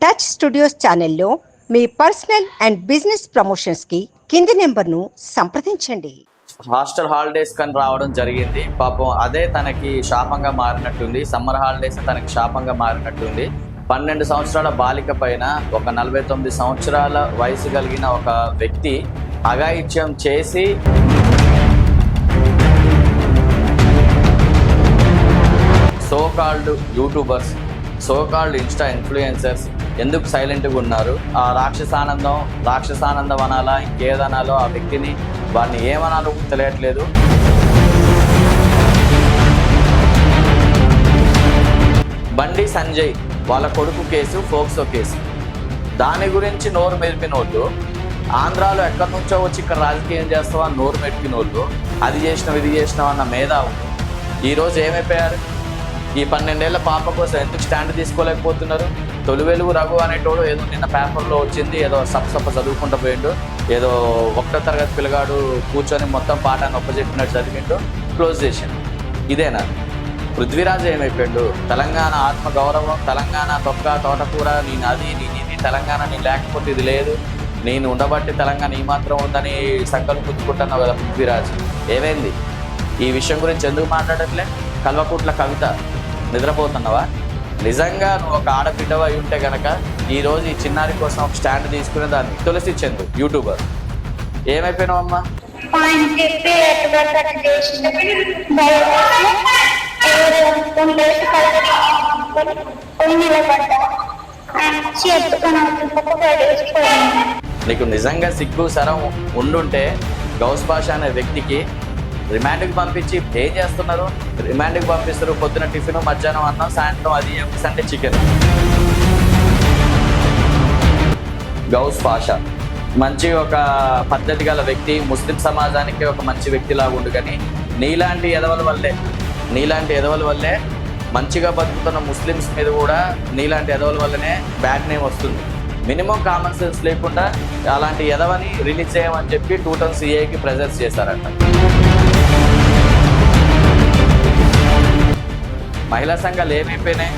Touch studios ఛానల్లో మీ personal and business ప్రమోషన్స్కి కింది నెంబర్ను సంప్రదించండి. హాస్టల్ హాలిడేస్ కని రావడం జరిగింది. పాపం అదే తనకి శాపంగా మారినట్టుంది. సమ్మర్ హాలిడేస్ తనకి శాపంగా మారినట్టుంది. 12 సంవత్సరాల బాలిక పైన ఒక 49 సంవత్సరాల వయసు కలిగిన ఒక వ్యక్తి అఘాయిత్యం చేసి so called YouTubers, so called Insta influencers ఎందుకు సైలెంట్గా ఉన్నారు? ఆ రాక్షసానందం అనాలా, ఇంకేదనాలో ఆ వ్యక్తిని, వారిని ఏమనాలో తెలియట్లేదు. బండి సంజయ్ వాళ్ళ కొడుకు కేసు ఫోక్సో కేసు, దాని గురించి నోరు మెరిపినోళ్ళు, ఆంధ్రాలో ఎక్కడి నుంచో వచ్చి ఇక్కడ రాజకీయం చేస్తావా నోరు మెరిపినోళ్ళు, అది చేసినావు ఇది చేసినావు అన్న మేధావులు ఈరోజు ఏమైపోయారు? ఈ 12 ఏళ్ల పాప కోసం ఎందుకు స్టాండ్ తీసుకోలేకపోతున్నారు? తొలివెలుగు రఘు అనేటోడు ఏదో నిన్న పేపర్లో వచ్చింది, ఏదో సప్ప చదువుకుంటూ పోయిండు, ఏదో 1వ తరగతి పిల్లగాడు కూర్చొని మొత్తం పాఠాన్ని ఒప్పచెప్పినట్టు చదివిండు, క్లోజ్ చేసిండు. ఇదేనా? పృథ్వీరాజ్ ఏమైపోయాడు? తెలంగాణ ఆత్మగౌరవం, తెలంగాణ తొక్క తోటకూర, నీ నది నీ తెలంగాణ, నీ లేకపోతే ఇది లేదు, నేను ఉండబట్టి తెలంగాణ ఈ మాత్రం ఉందని సంకల్పం పుచ్చుకుంటున్నావు కదా పృథ్వీరాజ్. ఏమైంది? ఈ విషయం గురించి ఎందుకు మాట్లాడట్లే? కల్వకుట్ల కవిత, నిద్రపోతున్నావా? నిజంగా నువ్వు ఒక ఆడబిడ్డవ అయి ఉంటే గనక ఈరోజు ఈ చిన్నారి కోసం ఒక స్టాండ్ తీసుకునే దాన్ని తులసి చందు యూట్యూబర్ ఏమైపోయినావు అమ్మా? నీకు నిజంగా సిగ్గు సరం ఉండుంటే గౌస్ భాష అనే వ్యక్తికి రిమాండ్కి పంపించి ఏం చేస్తున్నారు? రిమాండ్కి పంపిస్తారు, పొద్దున టిఫిన్, మధ్యాహ్నం అన్నం, సాయంత్రం అది సండే చికెన్. గౌస్ భాష మంచి ఒక పద్ధతి గల వ్యక్తి, ముస్లిం సమాజానికి ఒక మంచి వ్యక్తిలాగా ఉండు. కానీ నీలాంటి ఎదవల వల్లే మంచిగా బతుకుతున్న ముస్లిమ్స్ మీద కూడా నీలాంటి ఎదవల వల్లనే బ్యాడ్ నేమ్ వస్తుంది. మినిమం కామన్ సెన్స్ లేకుండా అలాంటి ఎదవని రిలీజ్ చేయమని చెప్పి 2 టౌన్ సిఐకి ప్రెజర్స్ చేశారంట. మహిళా సంఘాలు ఏమైపోయినాయి?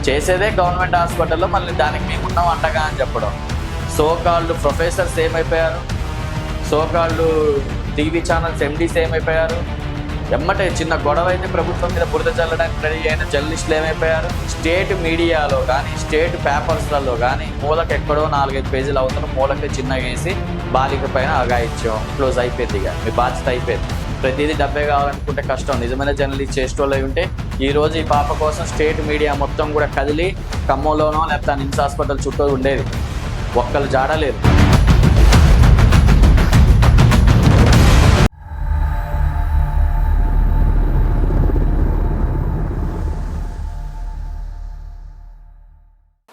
చేసేదే గవర్నమెంట్ హాస్పిటల్లో, మళ్ళీ దానికి మేమున్నాం అంటగా అని చెప్పడం. సోకాల్డ్ ప్రొఫెసర్స్ ఏమైపోయారు? సోకాల్డ్ టీవీ ఛానల్స్ ఎండీస్ ఏమైపోయారు? ఎమ్మటే చిన్న గొడవ అయితే ప్రభుత్వం మీద బురద చల్లడానికి రెడీ అయిన జర్నలిస్టులు ఏమైపోయారు? స్టేట్ మీడియాలో కానీ, స్టేట్ పేపర్స్లలో కానీ మూలకెక్కడో 4-5 పేజీలు అవుతారు, మూలకే చిన్నగా వేసి బాలిక పైన అఘాయిత్యం, క్లోజ్ అయిపోయింది. ఇక మీ బాధ్యత అయిపోయింది. ప్రతిదీ డబ్బే కావాలనుకుంటే కష్టం. నిజమైన జర్నలిస్ట్ చేసేటోళ్ళు అయి ఉంటే ఈరోజు ఈ పాప కోసం స్టేట్ మీడియా మొత్తం కూడా కదిలి ఖమ్మంలోనో లేకపోతే నిమ్స్ హాస్పిటల్ చుట్టూ ఉండేది. ఒక్కరు జాడలేదు.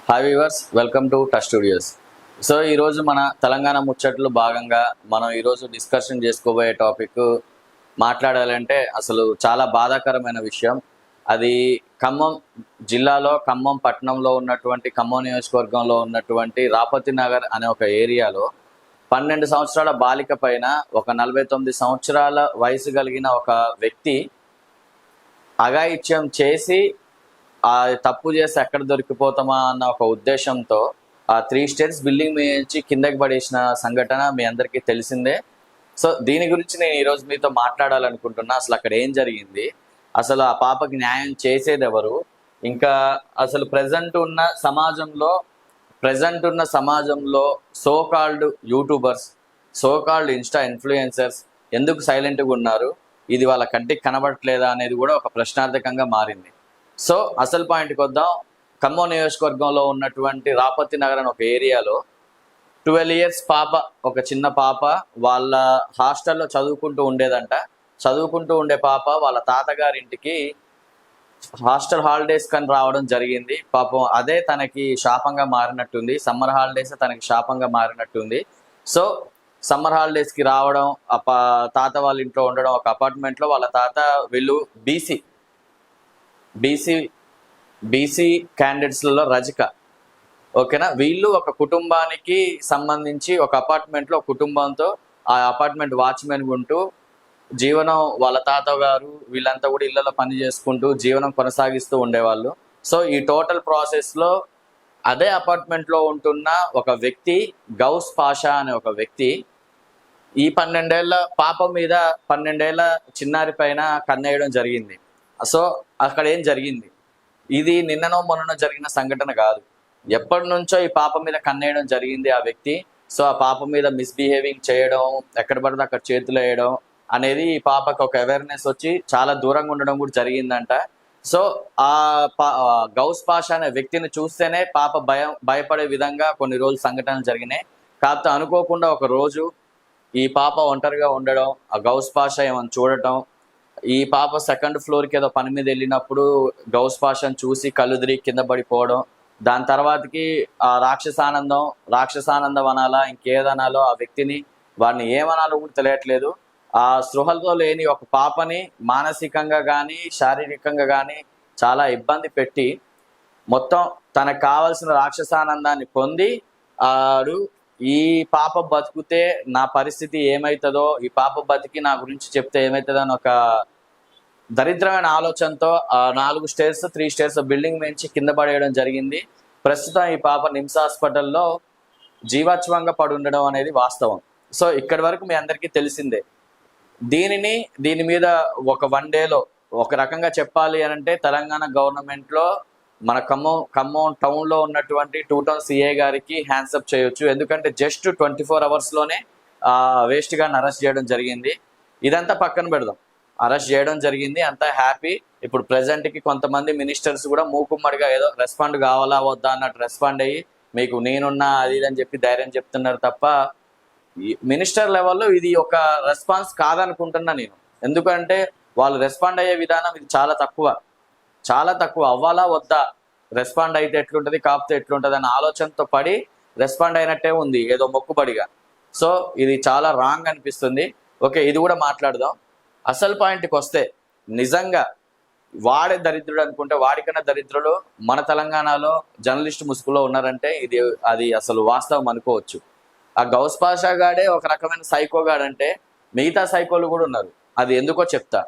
Hi viewers, welcome to Touch studios. So ఈరోజు మన తెలంగాణ ముచ్చట్లు భాగంగా మనం ఈరోజు డిస్కషన్ చేసుకోబోయే టాపిక్ మాట్లాడాలంటే అసలు చాలా బాధాకరమైన విషయం. అది ఖమ్మం జిల్లాలో, ఖమ్మం పట్టణంలో ఉన్నటువంటి, ఖమ్మం నియోజకవర్గంలో ఉన్నటువంటి రాపతి నగర్ అనే ఒక ఏరియాలో 12 సంవత్సరాల బాలిక పైన ఒక 49 సంవత్సరాల వయసు కలిగిన ఒక వ్యక్తి అఘాయిత్యం చేసి ఆ తప్పు చేసి ఎక్కడ దొరికిపోతామా అన్న ఒక ఉద్దేశంతో ఆ 3 స్టేర్స్ బిల్డింగ్ నుంచి కిందకి పడేసిన సంఘటన మీ అందరికీ తెలిసిందే. సో దీని గురించి నేను ఈరోజు మీతో మాట్లాడాలనుకుంటున్నా. అసలు అక్కడ ఏం జరిగింది, అసలు ఆ పాపకి న్యాయం చేసేది ఎవరు, ఇంకా అసలు ప్రజెంట్ ఉన్న సమాజంలో so called YouTubers, so called Insta influencers ఎందుకు సైలెంట్గా ఉన్నారు, ఇది వాళ్ళ కంటికి కనబడట్లేదా అనేది కూడా ఒక ప్రశ్నార్థకంగా మారింది. సో అసలు పాయింట్కి వద్దాం. ఖమ్మం నియోజకవర్గంలో ఉన్నటువంటి రాపతి నగర్ అని ఒక ఏరియాలో 12 ఇయర్స్ పాప, ఒక చిన్న పాప వాళ్ళ హాస్టల్లో చదువుకుంటూ ఉండేదంట. చదువుకుంటూ ఉండే పాప వాళ్ళ తాతగారింటికి హాస్టల్ హాలిడేస్ కని రావడం జరిగింది. పాపం అదే తనకి శాపంగా మారినట్టుంది. సమ్మర్ హాలిడేస్ తనకి శాపంగా మారినట్టుంది. సో సమ్మర్ హాలిడేస్కి రావడం, తాత వాళ్ళ ఇంట్లో ఉండడం, ఒక అపార్ట్మెంట్లో వాళ్ళ తాత, వీళ్ళు బీసీ క్యాండిడేట్స్లలో రజిక, ఓకేనా, వీళ్ళు ఒక కుటుంబానికి సంబంధించి ఒక అపార్ట్మెంట్లో ఒక కుటుంబంతో ఆ అపార్ట్మెంట్ వాచ్మెన్ ఉంటూ జీవనం వాళ్ళ తాతగారు వీళ్ళంతా కూడా ఇళ్లలో పని చేసుకుంటూ జీవనం కొనసాగిస్తూ ఉండేవాళ్ళు. సో ఈ టోటల్ ప్రాసెస్లో అదే అపార్ట్మెంట్లో ఉంటున్న ఒక వ్యక్తి, గౌస్ పాషా అనే ఒక వ్యక్తి, ఈ 12 ఏళ్ల పాప మీద 12 ఏళ్ల చిన్నారి పైన కన్నేయడం జరిగింది. సో అక్కడ ఏం జరిగింది, ఇది నిన్ననో మొన్ననో జరిగిన సంఘటన కాదు. ఎప్పటి నుంచో ఈ పాప మీద కన్నేయడం జరిగింది ఆ వ్యక్తి. సో ఆ పాప మీద మిస్బిహేవింగ్ చేయడం, ఎక్కడ పడితే అక్కడ చేతులు వేయడం అనేది ఈ పాపకు ఒక అవేర్నెస్ వచ్చి చాలా దూరంగా ఉండడం కూడా జరిగిందంట. సో ఆ గౌస్ పాషా అనే వ్యక్తిని చూస్తేనే పాప భయపడే విధంగా కొన్ని రోజులు సంఘటనలు జరిగినాయి. కాకపోతే అనుకోకుండా ఒక రోజు ఈ పాప ఒంటరిగా ఉండడం, ఆ గౌస్ పాషా ఏమని చూడటం, ఈ పాప సెకండ్ ఫ్లోర్కి ఏదో పని మీద వెళ్ళినప్పుడు గౌస్ పాషాను చూసి కళ్ళు తిరిగి కింద పడిపోవడం, దాని తర్వాతకి ఆ రాక్షసానందం అనాలా ఇంకేదనాలో ఆ వ్యక్తిని, వాడిని ఏమనాలో కూడా తెలియట్లేదు. ఆ స్పృహలతో లేని ఒక పాపని మానసికంగా కానీ శారీరకంగా కానీ చాలా ఇబ్బంది పెట్టి మొత్తం తనకు కావలసిన రాక్షసానందాన్ని పొంది ఆడు ఈ పాప బతుకుతే నా పరిస్థితి ఏమవుతుందో, ఈ పాప బతికి నా గురించి చెప్తే ఏమవుతుందో అని ఒక దరిద్రమైన ఆలోచనతో 4 స్టేర్స్ 3 స్టేర్స్ బిల్డింగ్ నుంచి కింద పడేయడం జరిగింది. ప్రస్తుతం ఈ పాప నిమ్స్ హాస్పిటల్లో జీవాత్వంగా పడి ఉండడం అనేది వాస్తవం. సో ఇక్కడి వరకు మీ అందరికీ తెలిసిందే. దీని మీద ఒక 1 డేలో ఒక రకంగా చెప్పాలి అని అంటే తెలంగాణ గవర్నమెంట్లో మన ఖమ్మం టౌన్లో ఉన్నటువంటి 2 టౌన్ సిఏ గారికి హ్యాండ్సప్ చేయొచ్చు. ఎందుకంటే జస్ట్ 24 అవర్స్లోనే వేస్ట్ గారిని అరెస్ట్ చేయడం జరిగింది. ఇదంతా పక్కన పెడదాం, అరెస్ట్ చేయడం జరిగింది, అంతా హ్యాపీ. ఇప్పుడు ప్రెసెంట్కి కొంతమంది మినిస్టర్స్ కూడా మూకుమ్మడిగా ఏదో రెస్పాండ్ కావాలా వద్దా అన్నట్టు రెస్పాండ్ అయ్యి మీకు నేనున్నా అది ఇది అని చెప్పి ధైర్యం చెప్తున్నారు తప్ప మినిస్టర్ లెవెల్లో ఇది ఒక రెస్పాన్స్ కాదనుకుంటున్నా నేను. ఎందుకంటే వాళ్ళు రెస్పాండ్ అయ్యే విధానం ఇది చాలా తక్కువ. అవ్వాలా వద్దా, రెస్పాండ్ అయితే ఎట్లుంటుంది కాకపోతే ఎట్లుంటుంది అన్న ఆలోచనతో పడి రెస్పాండ్ అయినట్టే ఉంది ఏదో మొక్కుబడిగా. సో ఇది చాలా రాంగ్ అనిపిస్తుంది. ఓకే, ఇది కూడా మాట్లాడదాం. అసలు పాయింట్కి వస్తే నిజంగా వాడే దరిద్రుడు అనుకుంటే వాడికన్నా దరిద్రులు మన తెలంగాణలో జర్నలిస్ట్ ముసుగులో ఉన్నారంటే అది అసలు వాస్తవం అనుకోవచ్చు. ఆ గౌస్ పాషా గాడే ఒక రకమైన సైకో గాడంటే మిగతా సైకోలు కూడా ఉన్నారు. అది ఎందుకో చెప్తా.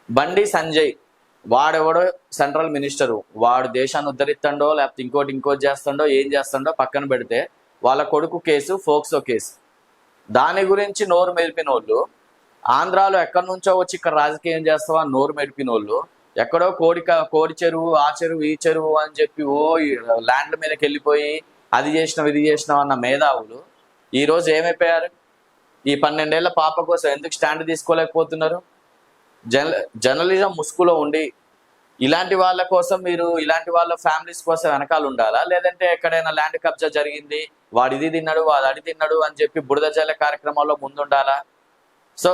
బండి సంజయ్ వాడెవడో సెంట్రల్ మినిస్టరు, వాడు దేశాన్ని ఉద్ధరిస్తాడో లేకపోతే ఇంకోటి చేస్తాడో ఏం చేస్తాడో పక్కన పెడితే వాళ్ళ కొడుకు కేసు ఫోక్సో కేసు, దాని గురించి నోరు మెదిపిన వాళ్ళు, ఆంధ్రాలో ఎక్కడి నుంచో వచ్చి ఇక్కడ రాజకీయం చేస్తావా నోరు మెడిపిన వాళ్ళు, ఎక్కడో కోడి చెరువు ఆ చెరువు ఈ చెరువు అని చెప్పి ల్యాండ్ల మీదకి వెళ్ళిపోయి అది చేసినావు ఇది చేసినావు అన్న మేధావులు ఈరోజు ఏమైపోయారు? ఈ 12 ఏళ్ల పాప కోసం ఎందుకు స్టాండ్ తీసుకోలేకపోతున్నారు? జర్నలిజం ముసుగులో ఉండి ఇలాంటి వాళ్ళ కోసం మీరు ఇలాంటి వాళ్ళ ఫ్యామిలీస్ కోసం వెనకాల ఉండాలా? లేదంటే ఎక్కడైనా ల్యాండ్ కబ్జా జరిగింది వాడు ఇది తిన్నాడు వాడు అడి తిన్నాడు అని చెప్పి బురద జల్ల కార్యక్రమాల్లో ముందుండాలా? సో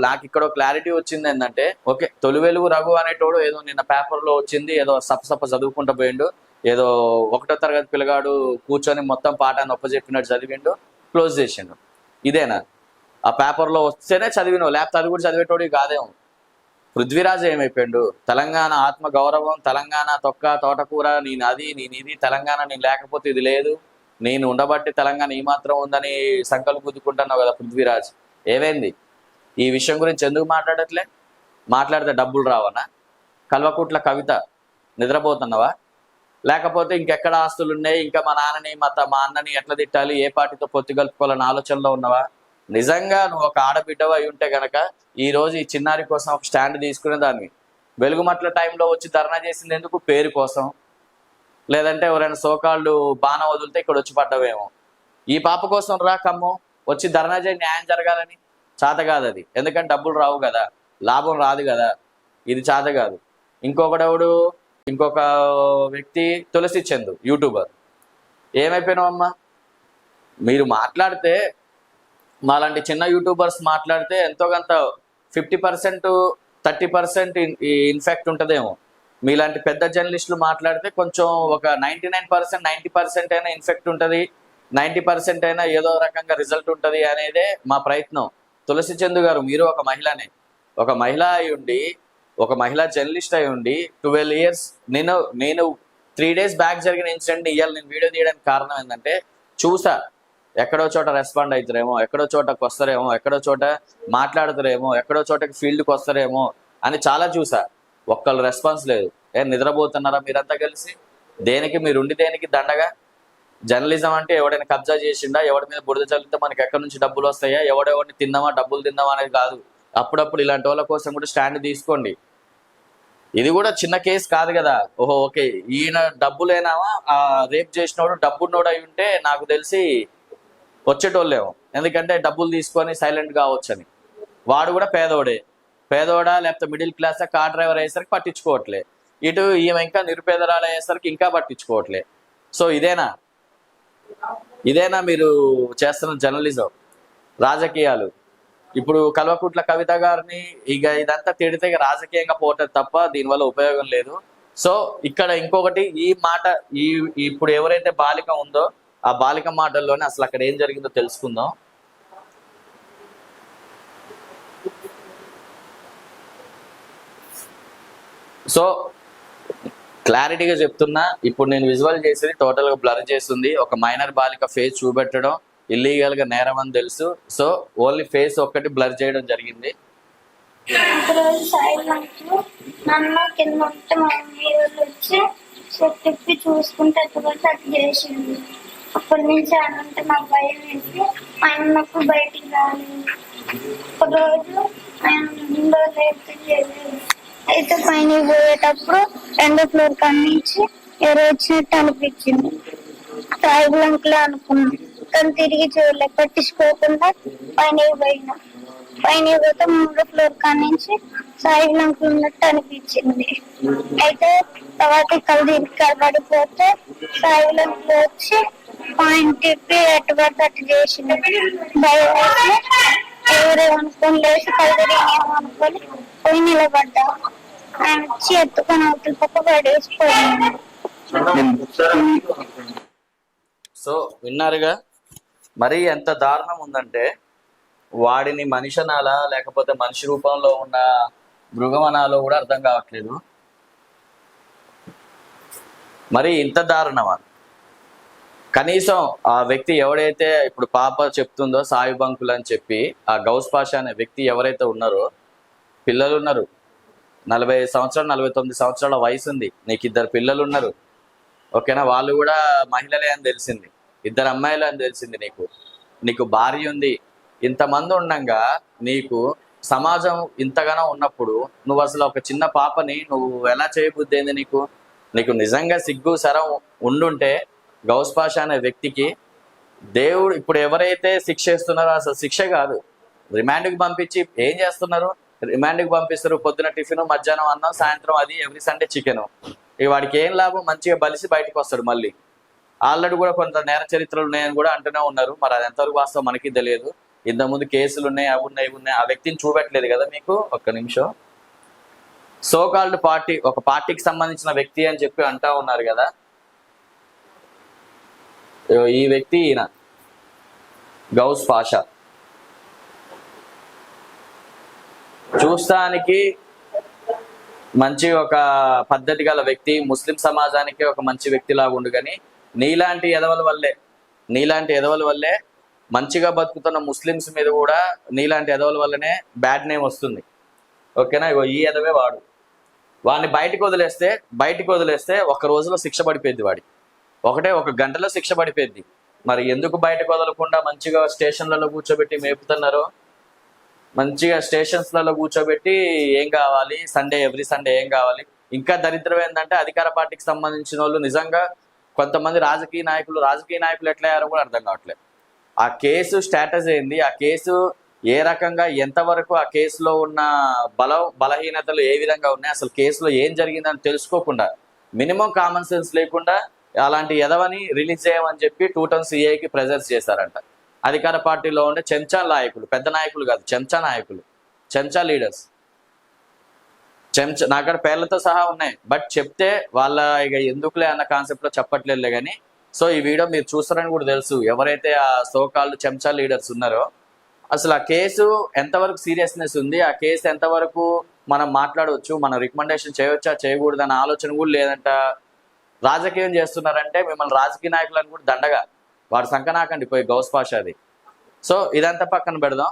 నాకు ఇక్కడ క్లారిటీ వచ్చింది ఏంటంటే, ఓకే, తొలి వెలుగు రఘు అనేటోడు ఏదో నిన్న పేపర్లో వచ్చింది, ఏదో సప్ప చదువుకుంటూ పోయిండు, ఏదో 1వ తరగతి పిల్లగాడు కూర్చొని మొత్తం పాఠాన్ని ఒప్పజెప్పినట్టు చదివిండు, క్లోజ్ చేసిండు. ఇదేనా? ఆ పేపర్లో వస్తేనే చదివినావు, లేకపోతే అది కూడా చదివేటోడు కాదేమో. పృథ్వీరాజ్ ఏమైపోయిండు? తెలంగాణ ఆత్మ గౌరవం, తెలంగాణ తోటకూర, ఇది తెలంగాణ నేను లేకపోతే ఇది లేదు, నేను ఉండబట్టి తెలంగాణ ఈ మాత్రం ఉందని సంకల్పం గుద్దుకుంటున్నావు కదా పృథ్వీరాజ్. ఏమైంది? ఈ విషయం గురించి ఎందుకు మాట్లాడితే డబ్బులు రావనా? కల్వకుట్ల కవిత నిద్రపోతున్నావా? లేకపోతే ఇంకెక్కడ ఆస్తులు ఉన్నాయి, ఇంకా మా నాన్నని మా అన్నని ఎట్లా తిట్టాలి, ఏ పార్టీతో పొత్తు కలుపుకోవాలన్న ఆలోచనలో ఉన్నవా? నిజంగా నువ్వు ఒక ఆడబిడ్డవ అయి ఉంటే గనక ఈ రోజు ఈ చిన్నారి కోసం ఒక స్టాండ్ తీసుకునే దాన్ని. వెలుగుమట్ల టైంలో వచ్చి ధర్నా చేసింది ఎందుకు? పేరు కోసం. లేదంటే ఎవరైనా సోకాళ్ళు బాణం వదిలితే ఇక్కడ వచ్చి పడ్డవేమో. ఈ పాప కోసం రా ఖమ్మం, వచ్చి ధర్నా చేయి, న్యాయం జరగాలని. చేత కాదు అది, ఎందుకంటే డబ్బులు రావు కదా, లాభం రాదు కదా, ఇది చేత కాదు. ఇంకొక వ్యక్తి తులసి చందు యూట్యూబర్, ఏమైపోయినావమ్మా? మీరు మాట్లాడితే మాలాంటి చిన్న యూట్యూబర్స్ మాట్లాడితే ఎంతో కొంత 50% 30% ఇన్ఫెక్ట్ ఉంటుందేమో. మీలాంటి పెద్ద జర్నలిస్టులు మాట్లాడితే కొంచెం ఒక 99% 90% అయినా ఇన్ఫెక్ట్ ఉంటుంది, 90% అయినా ఏదో రకంగా రిజల్ట్ ఉంటుంది అనేదే మా ప్రయత్నం. తులసి చందు గారు, మీరు ఒక మహిళనే, ఒక మహిళ అయి ఉండి, ఒక మహిళా జర్నలిస్ట్ అయి ఉండి 12 years నేను 3 days బ్యాక్ జరిగిన ఇన్సిడెంట్ ఇవాళ నేను వీడియో తీయడానికి కారణం ఏంటంటే చూసా ఎక్కడో చోట రెస్పాండ్ అవుతారేమో, ఎక్కడో చోటకి వస్తారేమో, ఎక్కడో చోట మాట్లాడతారేమో, ఎక్కడో చోటకి ఫీల్డ్కి వస్తారేమో అని చాలా చూసా. ఒక్కళ్ళు రెస్పాన్స్ లేదు. నిద్రపోతున్నారా మీరంతా కలిసి? దేనికి మీరుండి దేనికి దండగా? జర్నలిజం అంటే ఎవడైనా కబ్జా చేసిండా, ఎవడి మీద బురద చల్లితే మనకి ఎక్కడి నుంచి డబ్బులు వస్తాయా, ఎవడెవడిని తిందామా, డబ్బులు తిందామా అనేది కాదు. అప్పుడప్పుడు ఇలాంటి వాళ్ళ కోసం కూడా స్టాండ్ తీసుకోండి. ఇది కూడా చిన్న కేసు కాదు కదా. ఓహో ఓకే, ఈయన డబ్బులేనావా, రేప్ చేసినోడు డబ్బున్నోడు అయి ఉంటే నాకు తెలిసి వచ్చేటోళ్ళేమో, ఎందుకంటే డబ్బులు తీసుకొని సైలెంట్ కావచ్చని. వాడు కూడా పేదోడా లేకపోతే మిడిల్ క్లాస్ కార్ డ్రైవర్ అయ్యేసరికి పట్టించుకోవట్లే, ఇటు ఈమె ఇంకా నిరుపేదరాలు అయ్యేసరికి ఇంకా పట్టించుకోవట్లే. సో ఇదేనా మీరు చేస్తున్న జర్నలిజం? రాజకీయాలు ఇప్పుడు కల్వకుట్ల కవిత గారిని ఇదంతా తిడితే రాజకీయంగా పోతుంది తప్ప దీనివల్ల ఉపయోగం లేదు. సో ఇక్కడ ఇంకొకటి, ఈ మాట ఇప్పుడు ఎవరైతే బాలిక ఉందో ఆ బాలిక మాటల్లోనే అసలు అక్కడ ఏం జరిగిందో తెలుసుకుందాం. సో క్లారిటీగా చెప్తున్నా, ఇప్పుడు నేను విజువల్ చేసేది టోటల్ గా బ్లర్ చేస్తుంది. ఒక మైనర్ బాలిక ఫేస్ చూపెట్టడం ఇల్లీగల్ గా నేరం అని తెలుసు. సో ఓన్లీ ఫేస్ ఒక్కటి బ్లర్ చేయడం జరిగింది. నన్ను కింద ఉంటే మా వచ్చి తిప్పి చూసుకుంటే అటు చేసింది. అప్పటి నుంచి అనంటే నాకు భయం వేసి ఆయన నాకు బయటికి రాలేదు. ఒక రోజు ఆయన విండో అయితే పైన పోయేటప్పుడు 2వ ఫ్లోర్ కన్నించి ఎవరో వచ్చినట్టు అనిపించింది. సాయిబులంకులే అనుకున్నాం, కానీ తిరిగి చూడలే, పట్టించుకోకుండా పైన పోయినా. పైన పోతే 3వ ఫ్లోర్ కానించి సాయిబులంకులు ఉన్నట్టు అనిపించింది. అయితే తర్వాత కళ్ళు పడిపోతే సాయిబులంకులు వచ్చి పాయింట్ తిప్పి ఎటు పడితే అటు చేసింది. భయం వేసి ఎవరేమనుకొని లేచి కళ్ళు అనుకొని పోయి నిలబడ్డా. ఆయన వచ్చి ఎత్తుకొని అవతల పక్క పడేసిపోయింది. సో విన్నారుగా, మరి ఎంత దారుణం ఉందంటే వాడిని మనిషి అనాలా లేకపోతే మనిషి రూపంలో ఉన్న మృగం అనాలో కూడా అర్థం కావట్లేదు. మరి ఇంత దారుణమా? కనీసం ఆ వ్యక్తి ఎవడైతే ఇప్పుడు పాప చెప్తుందో సాయి బంకులు అని చెప్పి, ఆ గౌస్ పాషా అనే వ్యక్తి ఎవరైతే ఉన్నారో, పిల్లలు ఉన్నారు, 45 సంవత్సరాలు 49 సంవత్సరాల వయసు ఉంది, నీకు 2 పిల్లలు ఉన్నారు, ఓకేనా? వాళ్ళు కూడా మహిళలే అని తెలిసింది, 2 అమ్మాయిలు అని తెలిసింది, నీకు భార్య ఉంది. ఇంతమంది ఉండంగా నీకు సమాజం ఇంతగానో ఉన్నప్పుడు నువ్వు అసలు ఒక చిన్న పాపని నువ్వు ఎలా చేయబుద్ధి ఏంది? నీకు నిజంగా సిగ్గు శరం ఉండుంటే గౌస్ పాషా అనే వ్యక్తికి దేవుడు ఇప్పుడు ఎవరైతే శిక్ష ఇస్తున్నారో అసలు శిక్ష కాదు, రిమాండ్కి పంపించి ఏం చేస్తున్నారు? రిమాండ్కి పంపిస్తారు, పొద్దున టిఫిన్, మధ్యాహ్నం అన్నం, సాయంత్రం అది, ఎవ్రీ సండే చికెన్. ఇక వాడికి ఏం లాభం? మంచిగా బలిసి బయటకు వస్తాడు. మళ్ళీ ఆల్రెడీ కూడా కొంత నేర చరిత్రలు ఉన్నాయని కూడా అంటూనే ఉన్నారు. మరి అది ఎంతవరకు వాస్తవం మనకి తెలియదు. ఇంతకుముందు కేసులు ఉన్నాయి, అవి ఉన్నాయి. ఆ వ్యక్తిని చూపెట్టలేదు కదా మీకు. ఒక్క నిమిషం. సోకాల్డ్ పార్టీ, ఒక పార్టీకి సంబంధించిన వ్యక్తి అని చెప్పి అంటా ఉన్నారు కదా. ఈ వ్యక్తి ఈయన గౌస్ పాషా. చూస్తానికి మంచి ఒక పద్ధతి గల వ్యక్తి, ముస్లిం సమాజానికి ఒక మంచి వ్యక్తిలాగా ఉండు, కానీ నీలాంటి ఎదవల వల్లే మంచిగా బతుకుతున్న ముస్లిమ్స్ మీద కూడా నీలాంటి ఎదవల వల్లనే బ్యాడ్ నేమ్ వస్తుంది, ఓకేనా? ఈ ఎదవే వాడిని బయటకు వదిలేస్తే ఒక రోజులో శిక్ష పడిపోద్ది. వాడికి ఒక గంటలో శిక్ష పడిపోద్ది. మరి ఎందుకు బయటకు వదలకుండా మంచిగా స్టేషన్లలో కూర్చోబెట్టి మేపుతున్నారో? మంచిగా స్టేషన్స్లలో కూర్చోబెట్టి ఏం కావాలి, ఎవ్రీ సండే ఏం కావాలి? ఇంకా దరిద్రం ఏంటంటే అధికార పార్టీకి సంబంధించిన వాళ్ళు నిజంగా కొంతమంది రాజకీయ నాయకులు ఎట్లా అయ్యారో కూడా అర్థం కావట్లేదు. ఆ కేసు స్టేటస్ ఏంది, ఆ కేసు ఏ రకంగా, ఎంతవరకు ఆ కేసులో ఉన్న బలహీనతలు ఏ విధంగా ఉన్నాయి, అసలు కేసులో ఏం జరిగిందని తెలుసుకోకుండా, మినిమం కామన్ సెన్స్ లేకుండా అలాంటి ఎదవని రిలీజ్ చేయమని చెప్పి 2 టౌన్ సిఐకి ప్రెజర్స్ చేశారంట. అధికార పార్టీలో ఉండే చెంచా నాయకులు, పెద్ద నాయకులు కాదు, చెంచా నాయకులు, చెంచా లీడర్స్, నాకడ పేర్లతో సహా ఉన్నాయి. బట్ చెప్తే వాళ్ళ ఇక ఎందుకులే అన్న కాన్సెప్ట్ లో చెప్పట్లేదులే కానీ. సో ఈ వీడియో మీరు చూస్తారని కూడా తెలుసు, ఎవరైతే ఆ సోకాల్డ్ చెంచా లీడర్స్ ఉన్నారో అసలు ఆ కేసు ఎంతవరకు సీరియస్నెస్ ఉంది, ఆ కేసు ఎంతవరకు మనం మాట్లాడవచ్చు, మనం రికమెండేషన్ చేయవచ్చా చేయకూడదు అన్న ఆలోచన కూడా లేదంట. రాజకీయం చేస్తున్నారంటే మిమ్మల్ని రాజకీయ నాయకులను కూడా దండగా వాడు సంకనాకండి పోయి గౌస్ పాషాది. సో ఇదంతా పక్కన పెడదాం.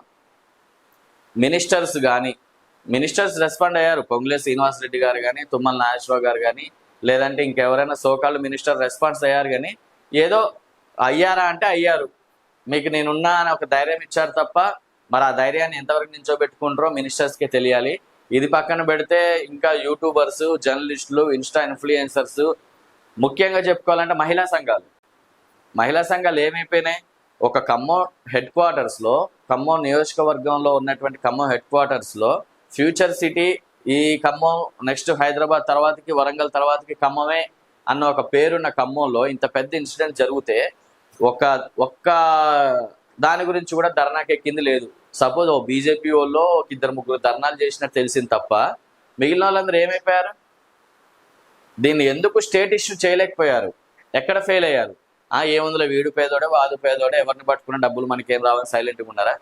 మినిస్టర్స్ రెస్పాండ్ అయ్యారు. పొంగులే శ్రీనివాసరెడ్డి గారు కానీ, తుమ్మల నాగేశ్వరరావు గారు కానీ, లేదంటే ఇంకెవరైనా సోకాళ్ళు మినిస్టర్ రెస్పాన్స్ అయ్యారు. కానీ ఏదో అయ్యారా అంటే అయ్యారు, మీకు నేనున్నా అని ఒక ధైర్యం ఇచ్చారు తప్ప మరి ఆ ధైర్యాన్ని ఎంతవరకు నించోబెట్టుకుంటారో మినిస్టర్స్కే తెలియాలి. ఇది పక్కన పెడితే ఇంకా యూట్యూబర్స్, జర్నలిస్టులు, ఇన్స్టా ఇన్ఫ్లుయెన్సర్స్, ముఖ్యంగా చెప్పుకోవాలంటే మహిళా సంఘాలు ఏమైపోయినాయి? ఒక ఖమ్మం హెడ్ క్వార్టర్స్లో, ఖమ్మం నియోజకవర్గంలో ఉన్నటువంటి ఖమ్మం హెడ్ క్వార్టర్స్లో ఫ్యూచర్ సిటీ, ఈ ఖమ్మం నెక్స్ట్ హైదరాబాద్ తర్వాతకి వరంగల్ తర్వాతకి ఖమ్మమే అన్న ఒక పేరున్న ఖమ్మంలో ఇంత పెద్ద ఇన్సిడెంట్ జరిగితే ఒక్క దాని గురించి కూడా ధర్నాకి ఎక్కింది లేదు. సపోజ్ ఓ బీజేపీ వాళ్ళు ఒక 2-3 ధర్నాలు చేసినట్టు తెలిసింది తప్ప మిగిలిన వాళ్ళందరూ ఏమైపోయారు? దీన్ని ఎందుకు స్టేట్ ఇష్యూ చేయలేకపోయారు? ఎక్కడ ఫెయిల్ అయ్యారు? ఏముందిలో వీడు పేదోడే వాదు పేదోడే, ఎవరిని పట్టుకున్న డబ్బులు మనకేం రావని సైలెంట్గా ఉన్నారా?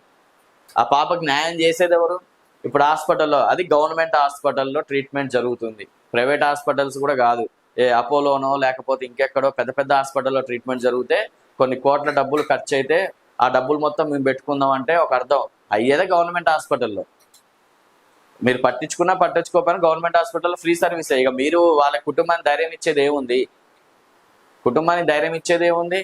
ఆ పాపకు న్యాయం చేసేది ఎవరు? ఇప్పుడు హాస్పిటల్లో, అది గవర్నమెంట్ హాస్పిటల్లో ట్రీట్మెంట్ జరుగుతుంది, ప్రైవేట్ హాస్పిటల్స్ కూడా కాదు. అపోలోనో లేకపోతే ఇంకెక్కడో పెద్ద పెద్ద హాస్పిటల్లో ట్రీట్మెంట్ జరిగితే కొన్ని కోట్ల డబ్బులు ఖర్చు అయితే ఆ డబ్బులు మొత్తం మేము పెట్టుకుందాం అంటే ఒక అర్థం. అయ్యేదే గవర్నమెంట్ హాస్పిటల్లో. మీరు పట్టించుకోకపోయినా గవర్నమెంట్ హాస్పిటల్లో ఫ్రీ సర్వీస్. ఇక మీరు వాళ్ళ కుటుంబానికి ధైర్యం ఇచ్చేది ఏముంది?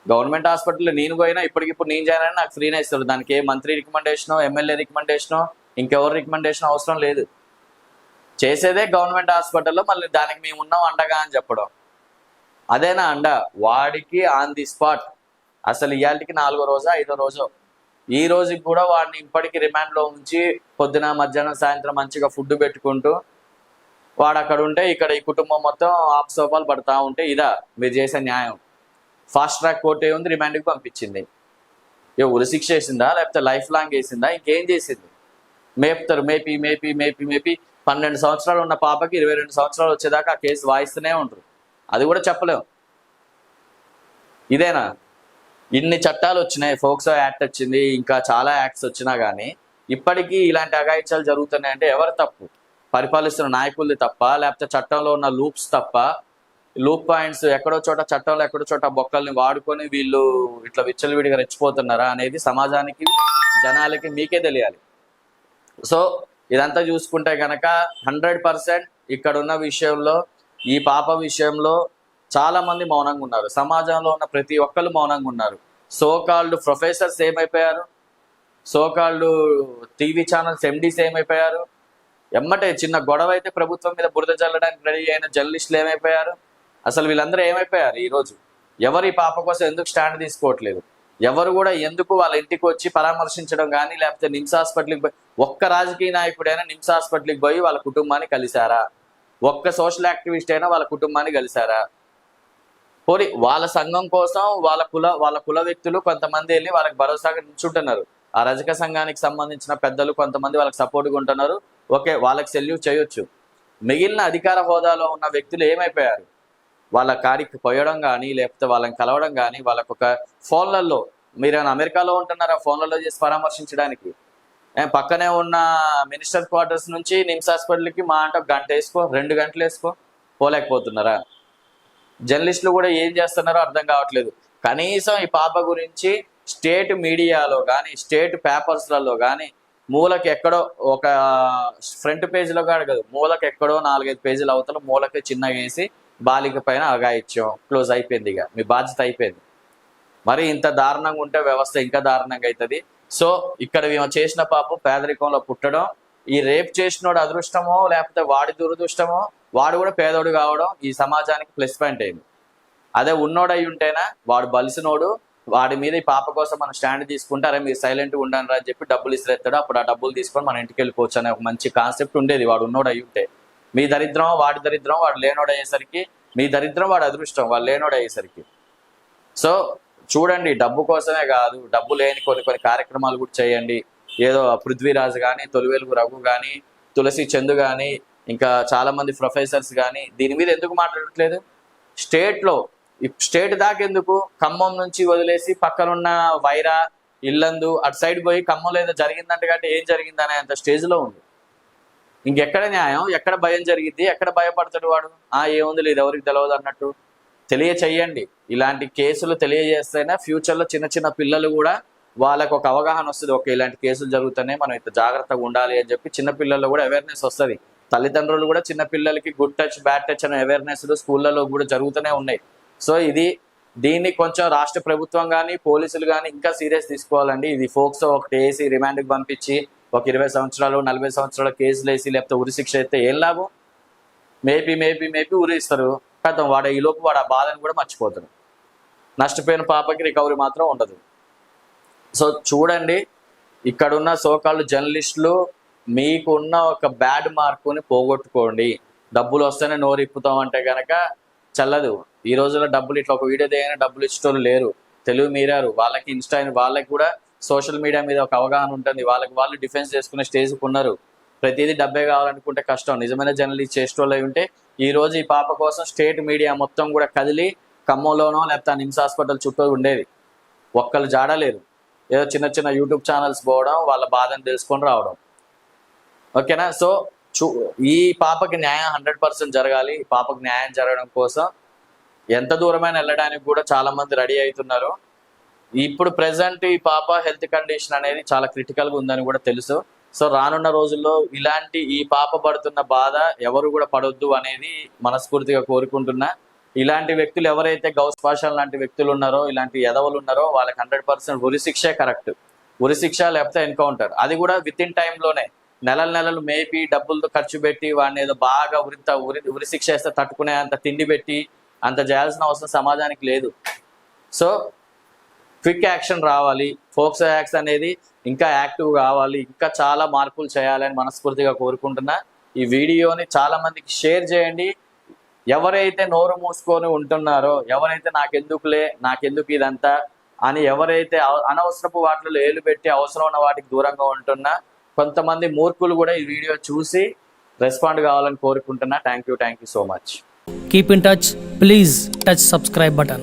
గవర్నమెంట్ హాస్పిటల్లో నేను పోయినా ఇప్పటికిప్పుడు నేను జాయిన్ అయినా నాకు ఫ్రీనే ఇస్తారు. దానికి ఏ మంత్రి రికమెండేషనో, ఎమ్మెల్యే రికమెండేషనో, ఇంకెవరు రికమెండేషన్ అవసరం లేదు. చేసేదే గవర్నమెంట్ హాస్పిటల్లో, మళ్ళీ దానికి మేము ఉన్నాం అండగా అని చెప్పడం. అదేనా అండ? వాడికి ఆన్ ది స్పాట్, అసలు ఇవాళకి 4వ రోజో 5వ రోజో, ఈ రోజుకి కూడా వాడిని ఇప్పటికీ రిమాండ్లో ఉంచి పొద్దున మధ్యాహ్నం సాయంత్రం మంచిగా ఫుడ్ పెట్టుకుంటూ వాడు అక్కడ ఉంటే ఇక్కడ ఈ కుటుంబం మొత్తం ఆపసోపాలు పడతా ఉంటే ఇదా మీరు చేసే న్యాయం? ఫాస్ట్ ట్రాక్ కోర్టు ఉంది, రిమాండ్కి పంపించింది. ఉరి శిక్ష వేసిందా లేకపోతే లైఫ్ లాంగ్ వేసిందా? ఇంకేం చేసింది? మేపుతారు, మేపి 12 సంవత్సరాలు ఉన్న పాపకి 22 సంవత్సరాలు వచ్చేదాకా ఆ కేసు వాయిస్తూనే ఉంటారు. అది కూడా చెప్పలేము. ఇదేనా? ఇన్ని చట్టాలు వచ్చినాయి, ఫోక్సో యాక్ట్ వచ్చింది, ఇంకా చాలా యాక్ట్స్ వచ్చినా కానీ ఇప్పటికీ ఇలాంటి అఘాయిత్యాలు జరుగుతున్నాయంటే ఎవరు తప్పు? పరిపాలిస్తున్న నాయకులది తప్ప, లేకపోతే చట్టంలో ఉన్న లూప్స్ తప్ప? లూప్ పాయింట్స్ ఎక్కడో చోట, చట్టంలో ఎక్కడో చోట బొక్కల్ని వాడుకొని వీళ్ళు ఇట్లా విచ్చలవిడిగా రెచ్చిపోతున్నారా అనేది సమాజానికి, జనాలకి మీకే తెలియాలి. సో ఇదంతా చూసుకుంటే కనుక 100% ఇక్కడ ఉన్న విషయంలో, ఈ పాప విషయంలో చాలా మంది మౌనంగా ఉన్నారు. సమాజంలో ఉన్న ప్రతి ఒక్కళ్ళు మౌనంగా ఉన్నారు. సోకాల్డ్ ప్రొఫెసర్స్ ఏమైపోయారు? సోకాల్డ్ టీవీ ఛానల్స్ ఎండీస్ ఏమైపోయారు? ఎమ్మటే చిన్న గొడవ అయితే ప్రభుత్వం మీద బురద జల్లడానికి రెడీ అయిన జర్నలిస్టులు ఏమైపోయారు? అసలు వీళ్ళందరూ ఏమైపోయారు? ఈరోజు ఎవరు ఈ పాప కోసం ఎందుకు స్టాండ్ తీసుకోవట్లేదు? ఎవరు కూడా ఎందుకు వాళ్ళ ఇంటికి వచ్చి పరామర్శించడం కానీ, లేకపోతే నిమ్స్ హాస్పిటల్కి పోయి, ఒక్క రాజకీయ నాయకుడైనా నిమ్స్ హాస్పిటల్కి పోయి వాళ్ళ కుటుంబాన్ని కలిశారా? ఒక్క సోషల్ యాక్టివిస్ట్ అయినా వాళ్ళ కుటుంబాన్ని కలిశారా? పోనీ వాళ్ళ సంఘం కోసం వాళ్ళ కుల వ్యక్తులు కొంతమంది వెళ్ళి వాళ్ళకి భరోసాగా నిల్చుంటున్నారు. ఆ రజక సంఘానికి సంబంధించిన పెద్దలు కొంతమంది వాళ్ళకి సపోర్ట్గా ఉంటున్నారు. ఓకే, వాళ్ళకి సెల్యూట్ చేయొచ్చు. మిగిలిన అధికార హోదాలో ఉన్న వ్యక్తులు ఏమైపోయారు? వాళ్ళ కాడికి పోయడం కానీ, లేకపోతే వాళ్ళని కలవడం కానీ, వాళ్ళకు ఒక ఫోన్లలో, మీరేమైనా అమెరికాలో ఉంటున్నారా ఫోన్లలో చేసి పరామర్శించడానికి? పక్కనే ఉన్న మినిస్టర్ క్వార్టర్స్ నుంచి నిమ్స్ హాస్పిటల్కి మా అంటే 1 గంట వేసుకో, 2 గంటలు వేసుకో, పోలేకపోతున్నారా? జర్నలిస్టులు కూడా ఏం చేస్తున్నారో అర్థం కావట్లేదు. కనీసం ఈ పాప గురించి స్టేట్ మీడియాలో కానీ, స్టేట్ పేపర్స్లలో కానీ మూలకి ఎక్కడో ఒక ఫ్రంట్ పేజీలో కాదు, మూలకి ఎక్కడో 4-5 పేజీలు అవతల మూలకి చిన్నగా వేసి బాలిక పైన అఘాయిత్యం క్లోజ్ అయిపోయింది. ఇక మీ బాధ్యత అయిపోయింది. మరి ఇంత దారుణంగా ఉంటే వ్యవస్థ ఇంకా దారుణంగా అవుతుంది. సో ఇక్కడ మేము చేసిన పాపం పేదరికంలో పుట్టడం, ఈ రేప్ చేసినోడు అదృష్టమో లేకపోతే వాడి దురదృష్టమో, వాడు కూడా పేదోడు కావడం ఈ సమాజానికి ప్లస్ పాయింట్ అయింది. అదే ఉన్నోడై ఉంటేనా వాడు బలిసినోడు, వాడి మీద ఈ పాప కోసం మనం స్టాండ్ తీసుకుంటే అరే మీరు సైలెంట్గా ఉండండి అని చెప్పి డబ్బులు ఇసిరేస్తాడు. అప్పుడు ఆ డబ్బులు తీసుకొని మన ఇంటికి వెళ్ళిపోవచ్చు అనే ఒక మంచి కాన్సెప్ట్ ఉండేది. వాడు ఉన్నోడు అయి ఉంటే మీ దరిద్రం వాడి దరిద్రం, వాడు లేనోడు అయ్యేసరికి మీ దరిద్రం వాడు అదృష్టం, వాడు లేనోడు అయ్యేసరికి. సో చూడండి, డబ్బు కోసమే కాదు, డబ్బు లేని కొన్ని కార్యక్రమాలు కూడా చేయండి. ఏదో పృథ్వీరాజ్ కానీ, తొలివెలుగు రఘు కానీ, తులసి చందు కానీ, ఇంకా చాలా మంది ప్రొఫెసర్స్ కానీ దీని మీద ఎందుకు మాట్లాడట్లేదు? స్టేట్ దాకా ఎందుకు? ఖమ్మం నుంచి వదిలేసి పక్కనున్న వైరా, ఇల్లందు అటు సైడ్ పోయి ఖమ్మంలో ఏదో జరిగిందంటే కంటే ఏం జరిగిందనే అంత స్టేజ్లో ఉంది. ఇంకెక్కడ న్యాయం, ఎక్కడ భయం జరిగింది, ఎక్కడ భయపడతాడు వాడు? ఏముంది లేదు ఎవరికి తెలియదు అన్నట్టు. తెలియచేయండి. ఇలాంటి కేసులు తెలియజేస్తేనే ఫ్యూచర్లో చిన్న చిన్న పిల్లలు కూడా వాళ్ళకు ఒక అవగాహన వస్తుంది. ఓకే, ఇలాంటి కేసులు జరుగుతున్నాయి, మనం ఇంత జాగ్రత్తగా ఉండాలి అని చెప్పి చిన్న పిల్లల్లో కూడా అవేర్నెస్ వస్తుంది. తల్లిదండ్రులు కూడా చిన్న పిల్లలకి గుడ్ టచ్ బ్యాడ్ టచ్ అనే అవేర్నెస్ స్కూళ్ళలో కూడా జరుగుతూనే ఉన్నాయి. సో దీన్ని కొంచెం రాష్ట్ర ప్రభుత్వం కానీ పోలీసులు కానీ ఇంకా సీరియస్ తీసుకోవాలండి. ఇది ఫోక్సో ఒకటి వేసి రిమాండ్కి పంపించి ఒక 20 సంవత్సరాలు 40 సంవత్సరాల కేసులు వేసి లేకపోతే ఉరిశిక్ష అయితే ఏం లాభం? మేపీ ఉరిస్తారు కదా. వాడు ఈలోపు వాడు ఆ బాధను కూడా మర్చిపోతాడు. నష్టపోయిన పాపకి రికవరీ మాత్రం ఉండదు. సో చూడండి, ఇక్కడున్న సోకాళ్ళు జర్నలిస్టులు మీకున్న ఒక బ్యాడ్ మార్కుని పోగొట్టుకోండి. డబ్బులు వస్తేనే నోరు ఇప్పుతామంటే కనుక చల్లదు. ఈ రోజుల్లో డబ్బులు ఇట్లా ఒక వీడియో దిగానే డబ్బులు ఇచ్చేటోళ్ళు లేరు. తెలుగు మీరారు. వాళ్ళకి వాళ్ళకి కూడా సోషల్ మీడియా మీద ఒక అవగాహన ఉంటుంది. వాళ్ళు డిఫెన్స్ చేసుకునే స్టేజ్కి ఉన్నారు. ప్రతిదీ డబ్బే కావాలనుకుంటే కష్టం. నిజమైన జర్నలిస్ట్ చేసేటోళ్ళు అయి ఉంటే ఈ రోజు ఈ పాప కోసం స్టేట్ మీడియా మొత్తం కూడా కదిలి ఖమ్మంలోనో లేకపోతే నిమ్స్ హాస్పిటల్ చుట్టూ ఉండేది. ఒక్కళ్ళు జాడలేరు. ఏదో చిన్న చిన్న యూట్యూబ్ ఛానల్స్ పోవడం, వాళ్ళ బాధను తెలుసుకొని రావడం. ఓకేనా? సో ఈ పాపకి న్యాయం 100% జరగాలి. ఈ పాపకి న్యాయం జరగడం కోసం ఎంత దూరమైన వెళ్ళడానికి కూడా చాలా మంది రెడీ అవుతున్నారు. ఇప్పుడు ప్రెసెంట్ ఈ పాప హెల్త్ కండిషన్ అనేది చాలా క్రిటికల్గా ఉందని కూడా తెలుసు. సో రానున్న రోజుల్లో ఇలాంటి ఈ పాప పడుతున్న బాధ ఎవరు కూడా పడొద్దు అనేది మనస్ఫూర్తిగా కోరుకుంటున్నా. ఇలాంటి వ్యక్తులు ఎవరైతే గౌస్ పాషాల్ లాంటి వ్యక్తులు ఉన్నారో, ఇలాంటి ఎదవలు ఉన్నారో వాళ్ళకి 100% ఉరిశిక్షే కరెక్ట్. ఉరిశిక్ష లేకపోతే ఎన్కౌంటర్. అది కూడా విత్ ఇన్ టైంలోనే. నెలలు మేపి డబ్బులతో ఖర్చు పెట్టి వాడిని ఏదో బాగా ఉరిశిక్ష వేస్తే తట్టుకునే అంత తిండి పెట్టి అంత చేయాల్సిన అవసరం సమాజానికి లేదు. సో క్విక్ యాక్షన్ రావాలి. ఫోక్సో యాక్ట్స్ అనేది ఇంకా యాక్టివ్ కావాలి. ఇంకా చాలా మార్పులు చేయాలని మనస్ఫూర్తిగా కోరుకుంటున్నా. ఈ వీడియోని చాలా మందికి షేర్ చేయండి. ఎవరైతే నోరు మూసుకొని ఉంటున్నారో, ఎవరైతే నాకెందుకు ఇదంతా అని ఎవరైతే అనవసరపు వాటిలో ఏలు పెట్టి అవసరం ఉన్న వాటికి దూరంగా ఉంటున్నా కొంతమంది మూర్ఖులు కూడా ఈ వీడియో చూసి రెస్పాండ్ కావాలని కోరుకుంటున్నా. Thank you so much. Keep in touch. Please touch subscribe button.